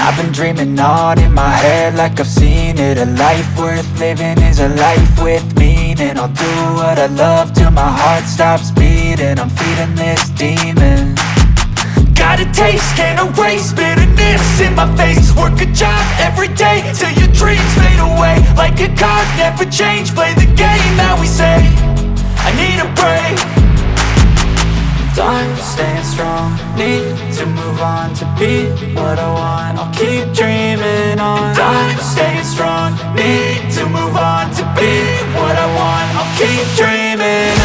I've been dreaming on in my head like I've seen it. A life worth living is a life with meaning. I'll do what I love till my heart stops beating. I'm feeding this demon. Got a taste, can't erase bitterness in my face. Work a job every day till your dreams fade away. Like a card, never change, play the game that we say. I need a break. Time staying strong, need to move on to be what I want. I'll keep dreaming on. Time staying strong, need to move on to be what I want. I'll keep dreaming